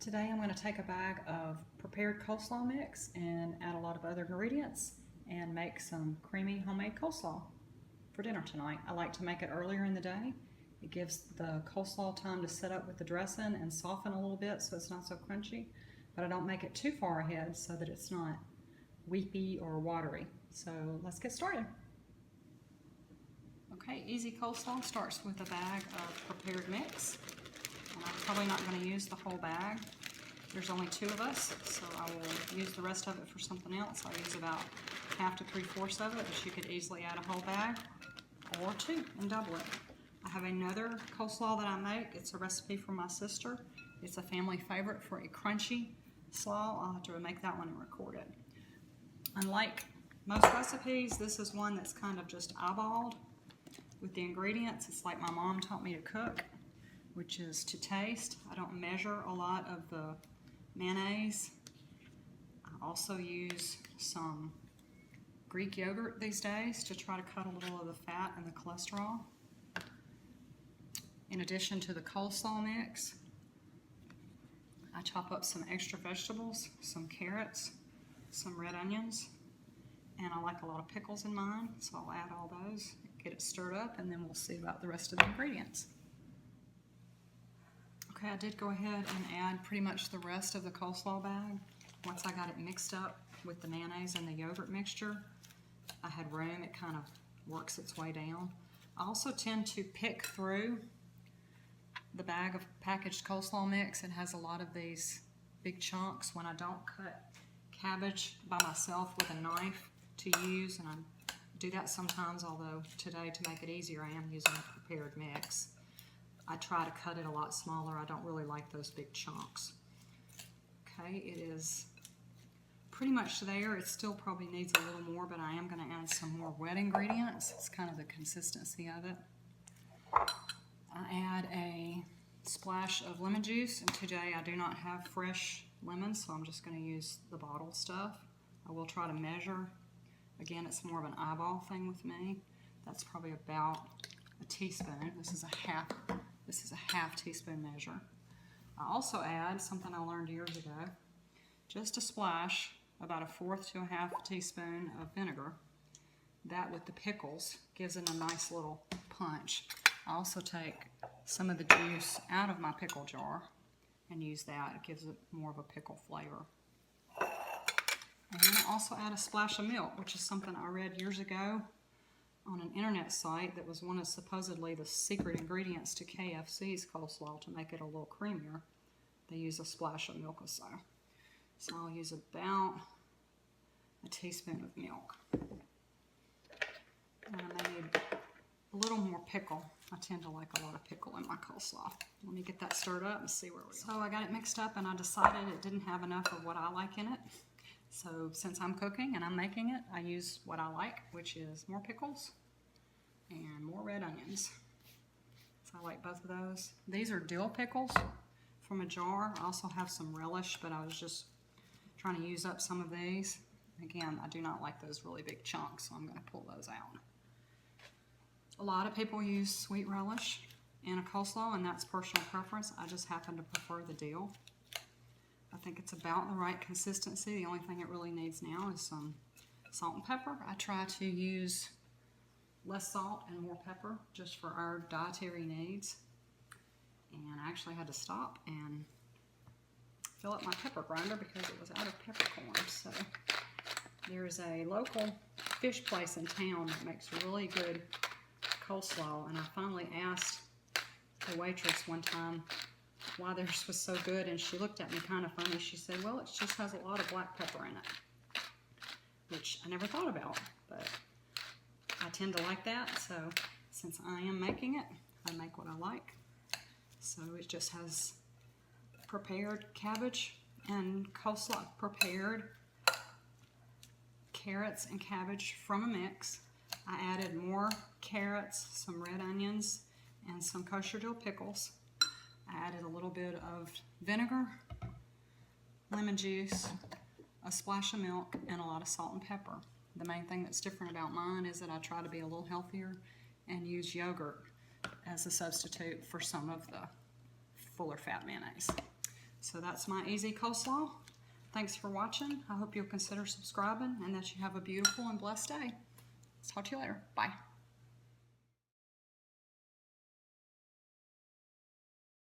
Today I'm going to take a bag of prepared coleslaw mix and add a lot of other ingredients and make some creamy homemade coleslaw for dinner tonight. I like to make it earlier in the day. It gives the coleslaw time to set up with the dressing and soften a little bit so it's not so crunchy, but I don't make it too far ahead so that it's not weepy or watery. So let's get started. Okay, easy coleslaw starts with a bag of prepared mix. And I'm probably not going to use the whole bag. There's only 2 of us, so I will use the rest of it for something else. I'll use about half to 3/4 of it, but you could easily add a whole bag or 2 and double it. I have another coleslaw that I make. It's a recipe from my sister. It's a family favorite for a crunchy slaw. I'll have to make that one and record it. Unlike most recipes, this is one that's kind of just eyeballed with the ingredients. It's like my mom taught me to cook, which is to taste. I don't measure a lot of the mayonnaise. I also use some Greek yogurt these days to try to cut a little of the fat and the cholesterol. In addition to the coleslaw mix, I chop up some extra vegetables, some carrots, some red onions, and I like a lot of pickles in mine, so I'll add all those, get it stirred up, and then we'll see about the rest of the ingredients. Okay, I did go ahead and add pretty much the rest of the coleslaw bag. Once I got it mixed up with the mayonnaise and the yogurt mixture, I had room. It kind of works its way down. I also tend to pick through the bag of packaged coleslaw mix. It has a lot of these big chunks when I don't cut cabbage by myself with a knife to use, and I do that sometimes, although today, to make it easier, I am using a prepared mix. I try to cut it a lot smaller. I don't really like those big chunks. Okay, it is pretty much there. It still probably needs a little more, but I am going to add some more wet ingredients. It's kind of the consistency of it. I add a splash of lemon juice, and today I do not have fresh lemons, so I'm just going to use the bottled stuff. I will try to measure. Again, it's more of an eyeball thing with me. That's probably about a teaspoon. This is a half teaspoon measure. I also add something I learned years ago, just a splash, about a 1/4 to a 1/2 teaspoon of vinegar. That with the pickles gives it a nice little punch. I also take some of the juice out of my pickle jar and use that. It gives it more of a pickle flavor. And then I also add a splash of milk, which is something I read years ago on an internet site that was one of supposedly the secret ingredients to KFC's coleslaw to make it a little creamier. They use a splash of milk or so. So I'll use about a teaspoon of milk. And I may need a little more pickle. I tend to like a lot of pickle in my coleslaw. Let me get that stirred up and see where we are. So I got it mixed up and I decided it didn't have enough of what I like in it. So since I'm cooking and I'm making it, I use what I like, which is more pickles and more red onions. So I like both of those. These are dill pickles from a jar. I also have some relish, but I was just trying to use up some of these. Again, I do not like those really big chunks, so I'm going to pull those out. A lot of people use sweet relish in a coleslaw, and that's personal preference. I just happen to prefer the dill. I think it's about the right consistency. The only thing it really needs now is some salt and pepper. I try to use less salt and more pepper just for our dietary needs. And I actually had to stop and fill up my pepper grinder because it was out of peppercorns. So there's a local fish place in town that makes really good coleslaw, and I finally asked the waitress one time why theirs was so good, and she looked at me kind of funny. She said, well, it just has a lot of black pepper in it, which I never thought about, but I tend to like that. So since I am making it, I make what I like. So it just has prepared cabbage and coleslaw, prepared carrots and cabbage from a mix. I added more carrots, some red onions, and some kosher dill pickles. I added a little bit of vinegar, lemon juice, a splash of milk, and a lot of salt and pepper. The main thing that's different about mine is that I try to be a little healthier and use yogurt as a substitute for some of the fuller fat mayonnaise. So that's my easy coleslaw. Thanks for watching. I hope you'll consider subscribing and that you have a beautiful and blessed day. Talk to you later. Bye.